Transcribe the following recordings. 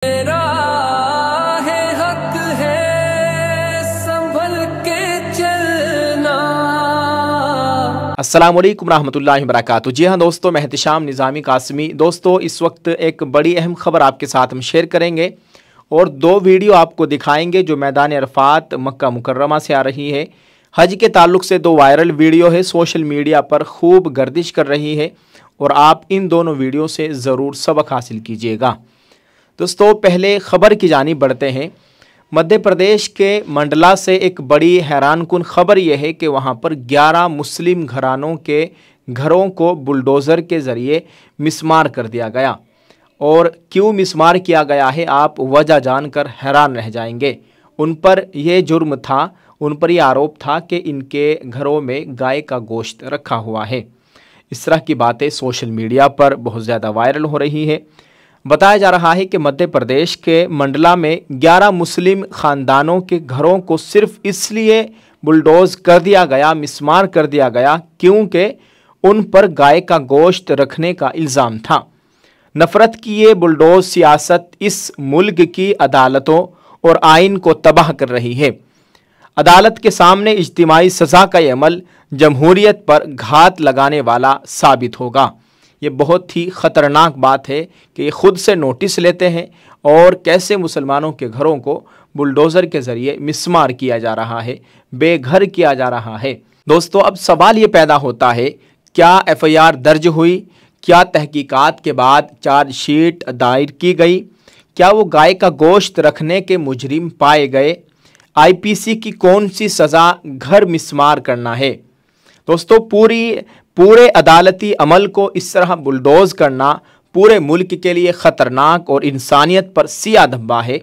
मेरा है हक है संभल के चलना। अस्सलाम वालेकुम रहमतुल्लाहि व बरकातुहू। जी हाँ दोस्तों, मैं एहतिशाम निज़ामी कासमी। दोस्तों, इस वक्त एक बड़ी अहम खबर आपके साथ हम शेयर करेंगे और दो वीडियो आपको दिखाएंगे जो मैदान अरफात मक्का मुकर्रमा से आ रही है। हज के ताल्लुक़ से दो वायरल वीडियो है, सोशल मीडिया पर खूब गर्दिश कर रही है और आप इन दोनों वीडियो से ज़रूर सबक हासिल कीजिएगा। दोस्तों, पहले ख़बर की जानिब बढ़ते हैं। मध्य प्रदेश के मंडला से एक बड़ी हैरानकुन खबर यह है कि वहाँ पर 11 मुस्लिम घरानों के घरों को बुलडोज़र के ज़रिए मिस्मार कर दिया गया। और क्यों मिस्मार किया गया है, आप वजह जानकर हैरान रह जाएंगे। उन पर यह जुर्म था, उन पर यह आरोप था कि इनके घरों में गाय का गोश्त रखा हुआ है। इस तरह की बातें सोशल मीडिया पर बहुत ज़्यादा वायरल हो रही है। बताया जा रहा है कि मध्य प्रदेश के मंडला में 11 मुस्लिम ख़ानदानों के घरों को सिर्फ इसलिए बुलडोज़ कर दिया गया, मिस्मार कर दिया गया, क्योंकि उन पर गाय का गोश्त रखने का इल्ज़ाम था। नफ़रत की ये बुलडोज़ सियासत इस मुल्क की अदालतों और आइन को तबाह कर रही है। अदालत के सामने इज्तिमाई सज़ा का ये अमल जमहूरियत पर घात लगाने वाला साबित होगा। ये बहुत ही ख़तरनाक बात है कि ये खुद से नोटिस लेते हैं और कैसे मुसलमानों के घरों को बुलडोज़र के ज़रिए मिस्मार किया जा रहा है, बेघर किया जा रहा है। दोस्तों, अब सवाल ये पैदा होता है, क्या FIR दर्ज हुई? क्या तहकीकात के बाद चार्जशीट दायर की गई? क्या वो गाय का गोश्त रखने के मुजरिम पाए गए? IPC की कौन सी सज़ा घर मिस्मार करना है? दोस्तों, पूरे अदालती अमल को इस तरह बुलडोज़ करना पूरे मुल्क के लिए ख़तरनाक और इंसानियत पर सिया धब्बा है।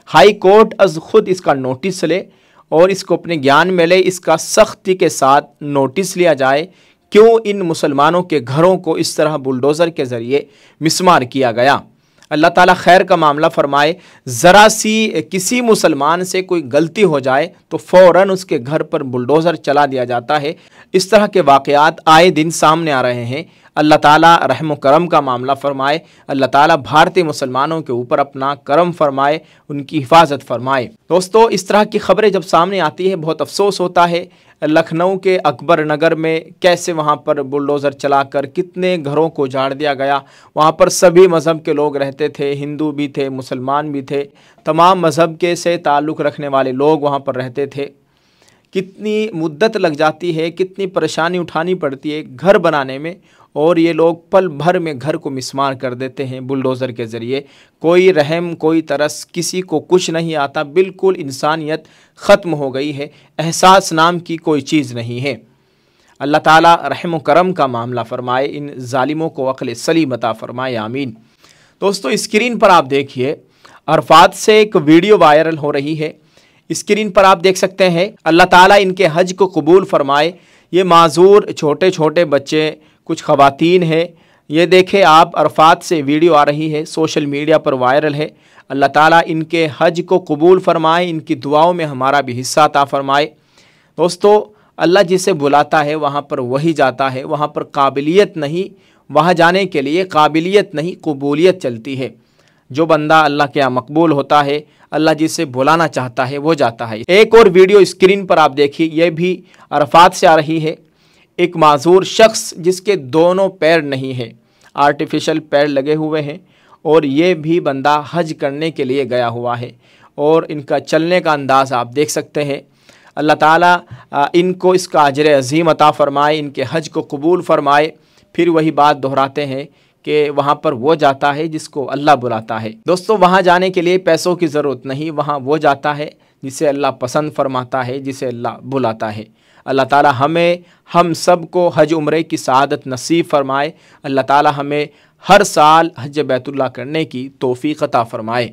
हाई कोर्ट अज खुद इसका नोटिस ले और इसको अपने ज्ञान में ले, इसका सख्ती के साथ नोटिस लिया जाए क्यों इन मुसलमानों के घरों को इस तरह बुलडोज़र के ज़रिए मिस्मार किया गया। अल्लाह ताला खैर का मामला फ़रमाए। ज़रा सी किसी मुसलमान से कोई गलती हो जाए तो फ़ौरन उसके घर पर बुलडोज़र चला दिया जाता है। इस तरह के वाक़यात आए दिन सामने आ रहे हैं। अल्लाह ताला रहम करम का मामला फ़रमाए। अल्लाह ताला भारतीय मुसलमानों के ऊपर अपना करम फ़रमाए, उनकी हिफाजत फ़रमाए। दोस्तों, इस तरह की ख़बरें जब सामने आती है बहुत अफसोस होता है। लखनऊ के अकबर नगर में कैसे वहाँ पर बुलडोज़र चलाकर कितने घरों को उजाड़ दिया गया। वहाँ पर सभी मज़हब के लोग रहते थे, हिंदू भी थे, मुसलमान भी थे, तमाम मज़हब के से ताल्लुक़ रखने वाले लोग वहाँ पर रहते थे। कितनी मुद्दत लग जाती है, कितनी परेशानी उठानी पड़ती है घर बनाने में, और ये लोग पल भर में घर को मिस्मार कर देते हैं बुलडोज़र के ज़रिए। कोई रहम, कोई तरस, किसी को कुछ नहीं आता। बिल्कुल इंसानियत ख़त्म हो गई है, एहसास नाम की कोई चीज़ नहीं है। अल्लाह ताला रहम करम का मामला फ़रमाए, इन ज़ालिमों को अक़ल सलीम अता फ़रमाए, आमीन। दोस्तों, स्क्रीन पर आप देखिए, अरफात से एक वीडियो वायरल हो रही है। स्क्रीन पर आप देख सकते हैं, अल्लाह ताला इनके हज को कबूल फ़रमाए। ये माजूर छोटे छोटे बच्चे, कुछ ख़वातीन हैं। ये देखें आप, अरफात से वीडियो आ रही है, सोशल मीडिया पर वायरल है। अल्लाह ताला इनके हज को कबूल फ़रमाए, इनकी दुआओं में हमारा भी हिस्सा अता फ़रमाए। दोस्तों, अल्लाह जिसे बुलाता है वहाँ पर वही जाता है। वहाँ पर काबिलियत नहीं, वहाँ जाने के लिए काबिलियत नहीं, कबूलियत चलती है। जो बंदा अल्लाह के यहाँ मकबूल होता है, अल्लाह जिसे बुलाना चाहता है वो जाता है। एक और वीडियो स्क्रीन पर आप देखिए, यह भी अरफात से आ रही है। एक माजूर शख्स जिसके दोनों पैर नहीं है, आर्टिफिशियल पैर लगे हुए हैं, और ये भी बंदा हज करने के लिए गया हुआ है, और इनका चलने का अंदाज़ आप देख सकते हैं। अल्लाह ताला इनको इसका अजर अज़ीम अता फ़रमाए, इनके हज को कबूल फ़रमाए। फिर वही बात दोहराते हैं कि वहाँ पर वो जाता है जिसको अल्लाह बुलाता है। दोस्तों, वहाँ जाने के लिए पैसों की ज़रूरत नहीं, वहाँ वो जाता है जिसे अल्लाह पसंद फरमाता है, जिसे अल्लाह बुलाता है। अल्लाह ताला हमें, हम सब को हज उम्रे की सआदत नसीब फ़रमाए। अल्लाह ताला हमें हर साल हज बैतुल्लाह करने की तौफ़ीक़ अता फ़रमाए।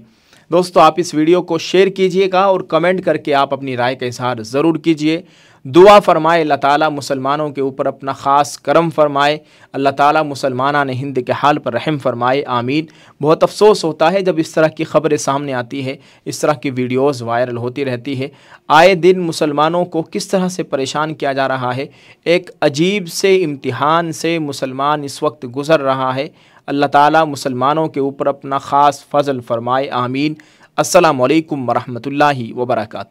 दोस्तों, आप इस वीडियो को शेयर कीजिएगा और कमेंट करके आप अपनी राय का इज़हार ज़रूर कीजिए। दुआ फ़रमाए अल्लाह ताला मुसलमानों के ऊपर अपना ख़ास करम फ़रमाए। अल्लाह ताला मुसलमानान हिंद के हाल पर रहम फ़रमाए, आमीन। बहुत अफसोस होता है जब इस तरह की ख़बरें सामने आती है, इस तरह की वीडियोज़ वायरल होती रहती है। आए दिन मुसलमानों को किस तरह से परेशान किया जा रहा है। एक अजीब से इम्तिहान से मुसलमान इस वक्त गुज़र रहा है। अल्लाह ताला मुसलमानों के ऊपर अपना ख़ास फ़ज़ल फ़रमाए, आमीन। अस्सलामु अलैकुम वरहमतुल्लाहि वबरकातुहू।